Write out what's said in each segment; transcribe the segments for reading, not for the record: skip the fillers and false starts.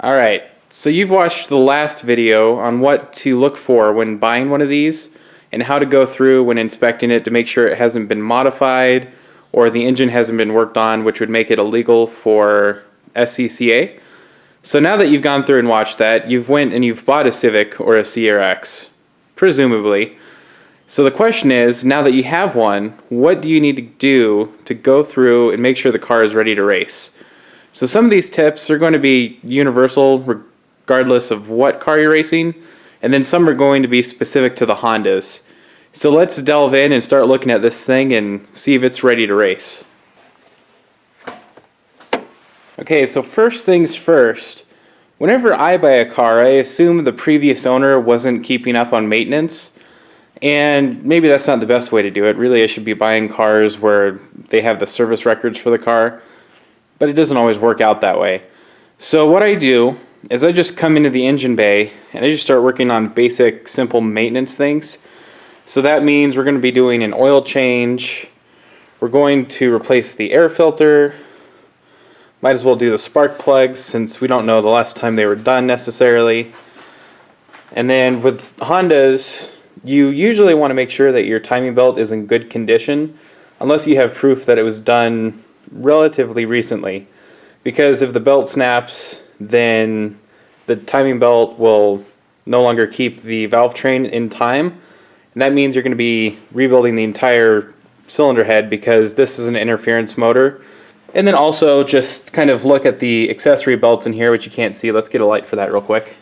Alright, so you've watched the last video on what to look for when buying one of these and how to go through when inspecting it to make sure it hasn't been modified or the engine hasn't been worked on, which would make it illegal for SCCA. So now that you've gone through and watched that, you've went and you've bought a Civic or a CRX, presumably. So the question is, now that you have one, what do you need to do to go through and make sure the car is ready to race? So some of these tips are going to be universal regardless of what car you're racing, and then some are going to be specific to the Hondas. So let's delve in and start looking at this thing and see if it's ready to race. Okay, so first things first, whenever I buy a car, I assume the previous owner wasn't keeping up on maintenance, and maybe that's not the best way to do it. Really, I should be buying cars where they have the service records for the car, but it doesn't always work out that way. So what I do is I just come into the engine bay and I just start working on basic, simple maintenance things. So that means we're going to be doing an oil change, we're going to replace the air filter, might as well do the spark plugs since we don't know the last time they were done necessarily. And then with Hondas, you usually want to make sure that your timing belt is in good condition, unless you have proof that it was done relatively recently. Because if the belt snaps, then the timing belt will no longer keep the valve train in time, and that means you're going to be rebuilding the entire cylinder head because this is an interference motor. And then also just kind of look at the accessory belts in here, which you can't see. Let's get a light for that real quick.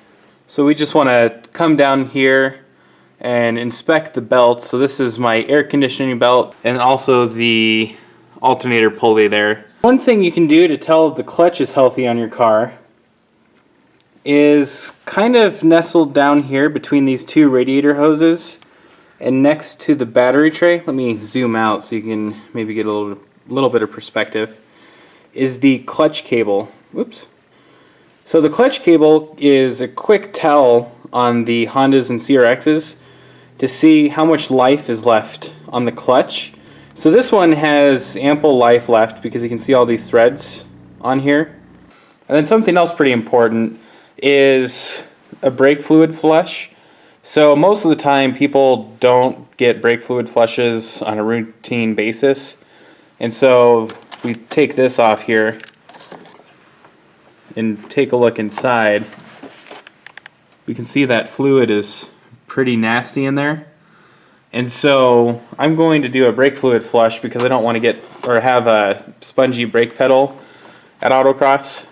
So we just want to come down here and inspect the belts. So this is my air conditioning belt and also the alternator pulley there. One thing you can do to tell if the clutch is healthy on your car is kind of nestled down here between these two radiator hoses and next to the battery tray. Let me zoom out so you can maybe get a little bit of perspective. Is the clutch cable. Whoops. So the clutch cable is a quick tell on the Hondas and CRXs to see how much life is left on the clutch. So this one has ample life left because you can see all these threads on here. And then something else pretty important is a brake fluid flush. So most of the time people don't get brake fluid flushes on a routine basis. And so if we take this off here and take a look inside, we can see that fluid is pretty nasty in there. And so I'm going to do a brake fluid flush because I don't want to get or have a spongy brake pedal at autocross.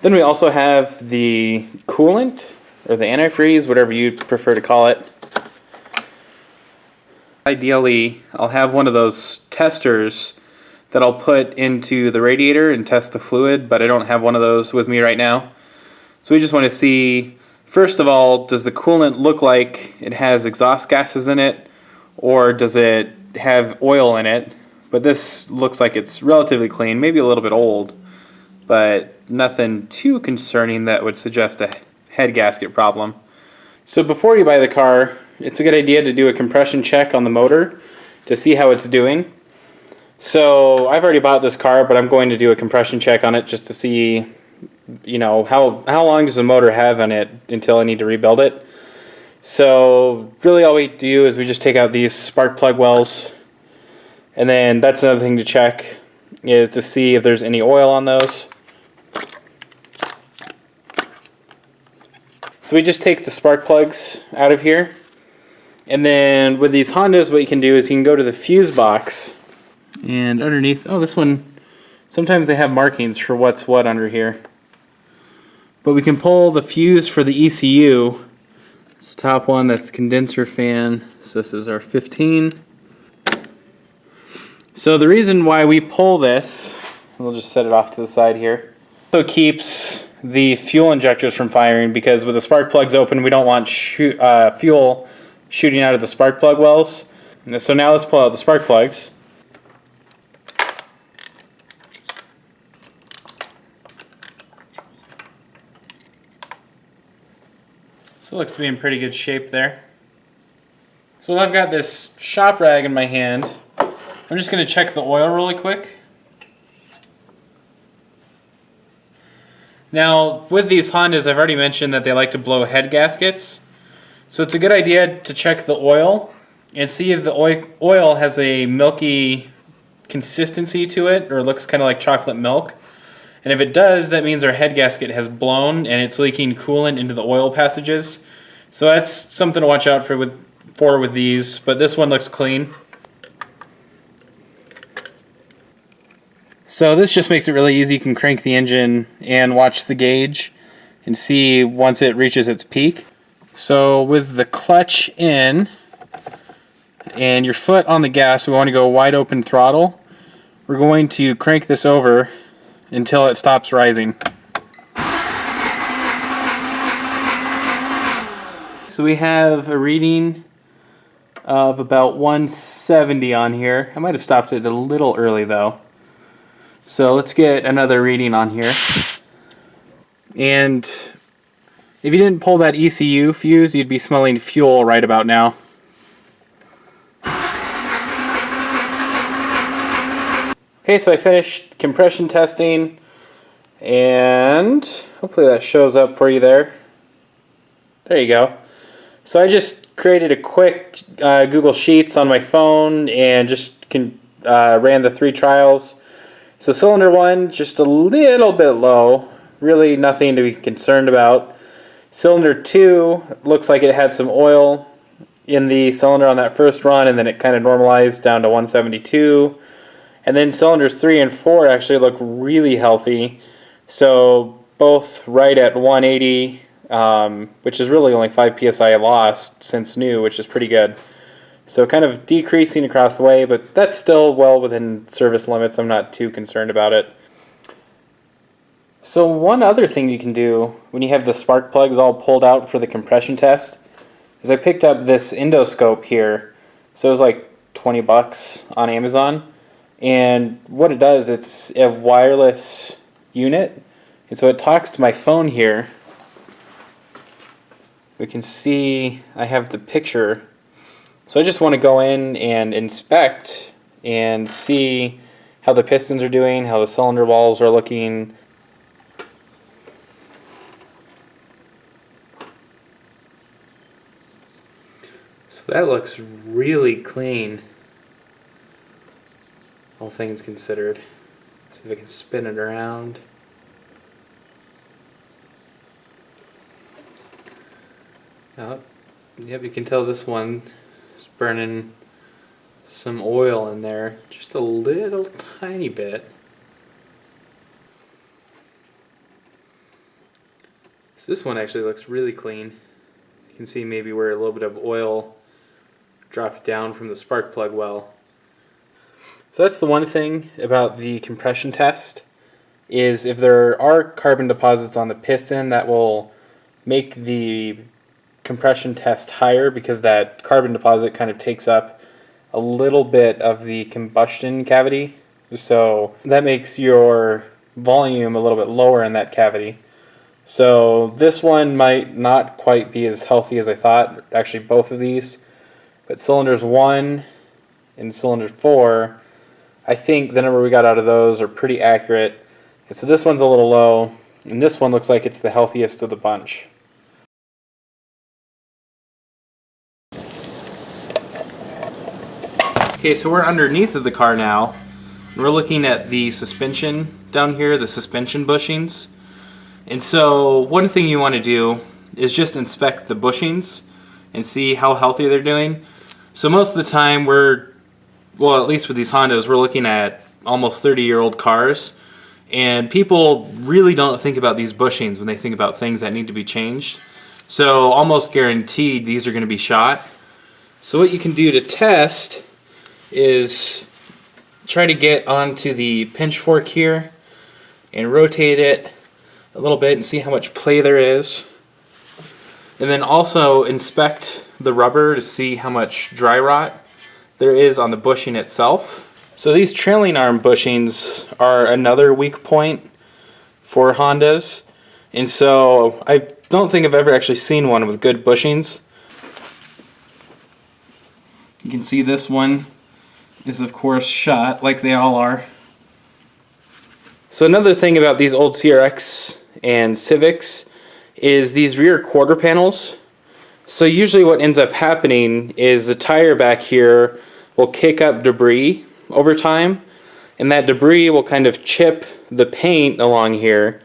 Then we also have the coolant or the antifreeze, whatever you prefer to call it. Ideally, I'll have one of those testers that I'll put into the radiator and test the fluid, but I don't have one of those with me right now. So we just want to see, first of all, does the coolant look like it has exhaust gases in it, or does it have oil in it? But this looks like it's relatively clean, maybe a little bit old, but nothing too concerning that would suggest a head gasket problem. So before you buy the car, it's a good idea to do a compression check on the motor to see how it's doing. So I've already bought this car, but I'm going to do a compression check on it just to see, you know, how long does the motor have on it until I need to rebuild it. So really all we do is we just take out these spark plug wells, and then that's another thing to check is to see if there's any oil on those. So we just take the spark plugs out of here, and then with these Hondas what you can do is you can go to the fuse box, and underneath, oh, this one, sometimes they have markings for what's what under here. But we can pull the fuse for the ECU. This top one, that's the condenser fan. So this is our 15. So the reason why we pull this, we'll just set it off to the side here, so it keeps the fuel injectors from firing, because with the spark plugs open we don't want fuel shooting out of the spark plug wells. And so now let's pull out the spark plugs. So it looks to be in pretty good shape there. So while I've got this shop rag in my hand, I'm just going to check the oil really quick. Now, with these Hondas, I've already mentioned that they like to blow head gaskets. So it's a good idea to check the oil and see if the oil has a milky consistency to it, or looks kind of like chocolate milk. And if it does, that means our head gasket has blown and it's leaking coolant into the oil passages. So that's something to watch out for with these, but this one looks clean. So this just makes it really easy. You can crank the engine and watch the gauge and see once it reaches its peak. So with the clutch in and your foot on the gas, we want to go wide open throttle. We're going to crank this over until it stops rising. So we have a reading of about 170 on here. I might have stopped it a little early though. So let's get another reading on here. And if you didn't pull that ECU fuse, you'd be smelling fuel right about now. Okay, so I finished compression testing, and hopefully that shows up for you there. There you go. So I just created a quick Google Sheets on my phone and just ran the 3 trials. So cylinder 1, just a little bit low, really nothing to be concerned about. Cylinder 2 looks like it had some oil in the cylinder on that first run, and then it kind of normalized down to 172. And then cylinders 3 and 4 actually look really healthy. So both right at 180, which is really only 5 psi lost since new, which is pretty good. So kind of decreasing across the way, but that's still well within service limits. I'm not too concerned about it. So one other thing you can do when you have the spark plugs all pulled out for the compression test is I picked up this endoscope here. So it was like 20 bucks on Amazon. And what it does, it's a wireless unit. And so it talks to my phone here. We can see I have the picture. So I just want to go in and inspect and see how the pistons are doing, how the cylinder walls are looking. So that looks really clean, all things considered. See if I can spin it around. Oh, yep, you can tell this one is burning some oil in there, just a little tiny bit. So this one actually looks really clean. You can see maybe where a little bit of oil dropped down from the spark plug well. So that's the one thing about the compression test, is if there are carbon deposits on the piston, that will make the compression test higher, because that carbon deposit kind of takes up a little bit of the combustion cavity. So that makes your volume a little bit lower in that cavity. So this one might not quite be as healthy as I thought, actually both of these. But cylinders 1 and cylinder 4, I think the number we got out of those are pretty accurate. And so this one's a little low, and this one looks like it's the healthiest of the bunch. Okay, so we're underneath of the car now, and we're looking at the suspension down here, the suspension bushings. And so one thing you want to do is just inspect the bushings and see how healthy they're doing. So most of the time well, at least with these Hondas, we're looking at almost 30-year-old cars, and people really don't think about these bushings when they think about things that need to be changed. So almost guaranteed these are going to be shot. So what you can do to test is try to get onto the pinch fork here and rotate it a little bit and see how much play there is. And then also inspect the rubber to see how much dry rot there is on the bushing itself. So these trailing arm bushings are another weak point for Hondas. And so I don't think I've ever actually seen one with good bushings. You can see this one is of course shot, like they all are. So another thing about these old CRX and Civics is these rear quarter panels. So usually what ends up happening is the tire back here will kick up debris over time, and that debris will kind of chip the paint along here.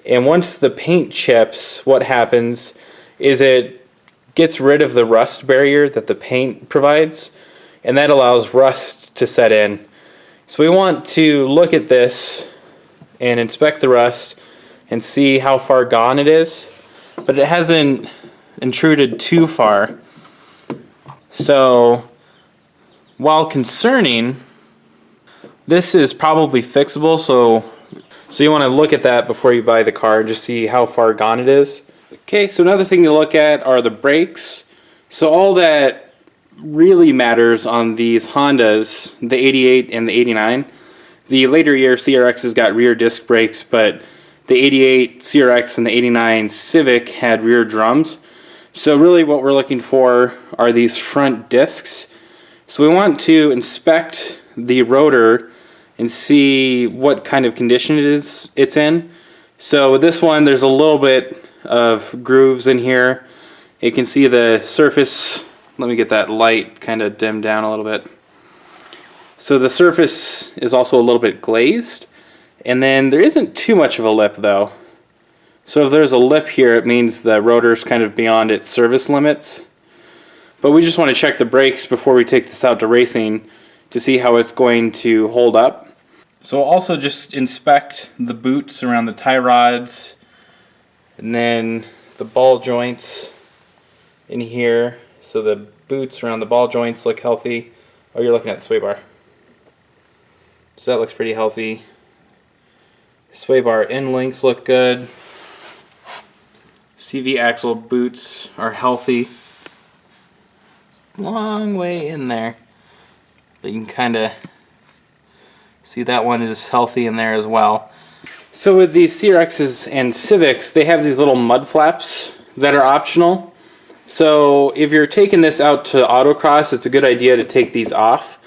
And once the paint chips, what happens is it gets rid of the rust barrier that the paint provides, and that allows rust to set in. So we want to look at this and inspect the rust and see how far gone it is, but it hasn't intruded too far. So while concerning, this is probably fixable, so you want to look at that before you buy the car and just see how far gone it is. Okay, so another thing to look at are the brakes. So all that really matters on these Hondas, the 88 and the 89. The later year CRX has got rear disc brakes, but the 88 CRX and the 89 Civic had rear drums. So really what we're looking for are these front discs. So we want to inspect the rotor and see what kind of condition it's in. So with this one, there's a little bit of grooves in here. You can see the surface. Let me get that light kind of dimmed down a little bit. So the surface is also a little bit glazed, and then there isn't too much of a lip though. So if there's a lip here, it means the rotor's kind of beyond its service limits. But we just want to check the brakes before we take this out to racing to see how it's going to hold up. So we'll also just inspect the boots around the tie rods, and then the ball joints in here. So the boots around the ball joints look healthy. Oh, you're looking at the sway bar. So that looks pretty healthy. Sway bar end links look good. CV axle boots are healthy. Long way in there, but you can kind of see that one is healthy in there as well. So with these CRXs and Civics, they have these little mud flaps that are optional. So if you're taking this out to autocross, it's a good idea to take these off,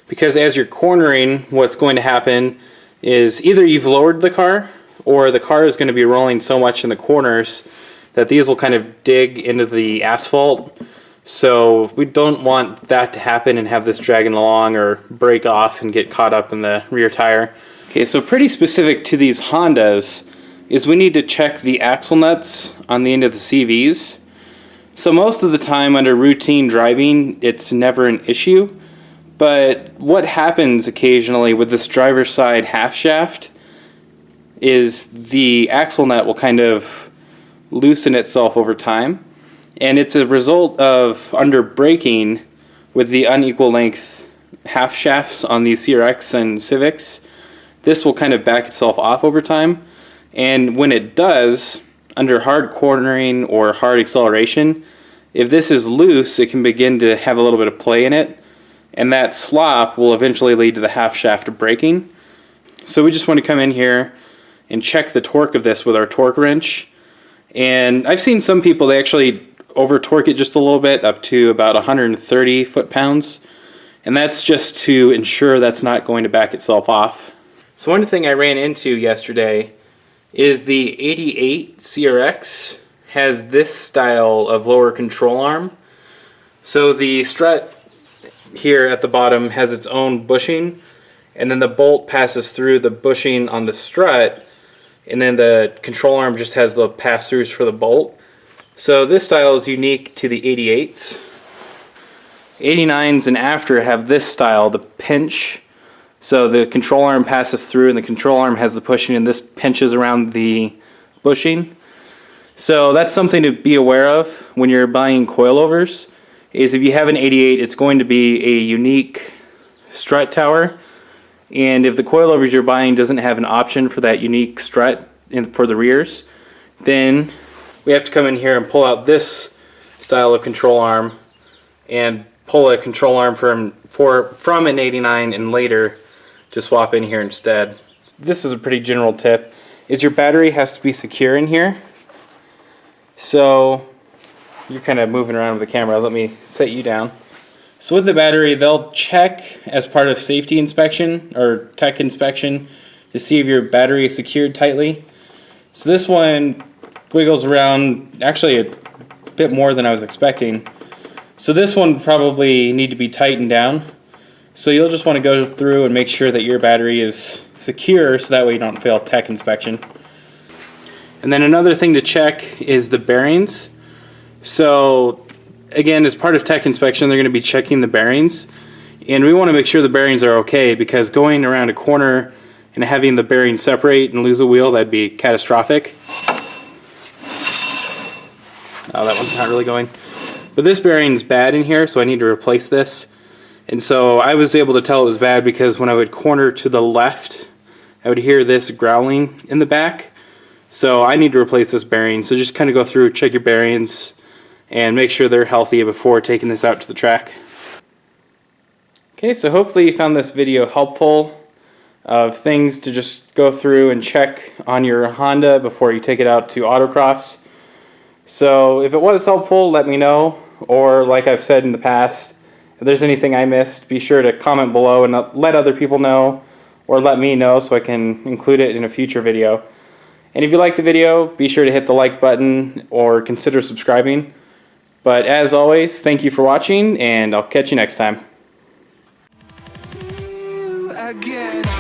because as you're cornering, what's going to happen is either you've lowered the car, or the car is going to be rolling so much in the corners that these will kind of dig into the asphalt. So we don't want that to happen and have this dragging along or break off and get caught up in the rear tire. Okay, so pretty specific to these Hondas is we need to check the axle nuts on the end of the CVs. So most of the time under routine driving, it's never an issue. But what happens occasionally with this driver's side half shaft is the axle nut will kind of loosen itself over time. And it's a result of under braking with the unequal length half shafts on these CRX and Civics. This will kind of back itself off over time. And when it does, under hard cornering or hard acceleration, if this is loose, it can begin to have a little bit of play in it. And that slop will eventually lead to the half shaft breaking. So we just want to come in here and check the torque of this with our torque wrench. And I've seen some people, they actually over torque it just a little bit up to about 130 foot-pounds, and that's just to ensure that's not going to back itself off. So one thing I ran into yesterday is the 88 CRX has this style of lower control arm. So the strut here at the bottom has its own bushing, and then the bolt passes through the bushing on the strut, and then the control arm just has the pass-throughs for the bolt. So this style is unique to the 88s. 89s and after have this style, the pinch. So the control arm passes through and the control arm has the pushing, and this pinches around the bushing. So that's something to be aware of when you're buying coilovers, is if you have an 88, it's going to be a unique strut tower. And if the coilovers you're buying doesn't have an option for that unique strut for the rears, then we have to come in here and pull out this style of control arm and pull a control arm from an 89 and later to swap in here instead. This is a pretty general tip, is your battery has to be secure in here. So you're kind of moving around with the camera. Let me set you down. So with the battery, they'll check as part of safety inspection or tech inspection to see if your battery is secured tightly. So this one wiggles around actually a bit more than I was expecting. So this one probably need to be tightened down. So you'll just want to go through and make sure that your battery is secure so that way you don't fail tech inspection. And then another thing to check is the bearings. So again, as part of tech inspection, they're going to be checking the bearings. And we want to make sure the bearings are okay, because going around a corner and having the bearings separate and lose a wheel, that'd be catastrophic. Oh, that one's not really going. But this bearing's bad in here, so I need to replace this. And so I was able to tell it was bad because when I would corner to the left, I would hear this growling in the back. So I need to replace this bearing. So just kind of go through, check your bearings, and make sure they're healthy before taking this out to the track. Okay, so hopefully you found this video helpful of things to just go through and check on your Honda before you take it out to autocross. So if it was helpful, let me know, or like I've said in the past, if there's anything I missed, be sure to comment below and let other people know, or let me know so I can include it in a future video. And if you like the video, be sure to hit the like button or consider subscribing. But as always, thank you for watching, and I'll catch you next time. Again.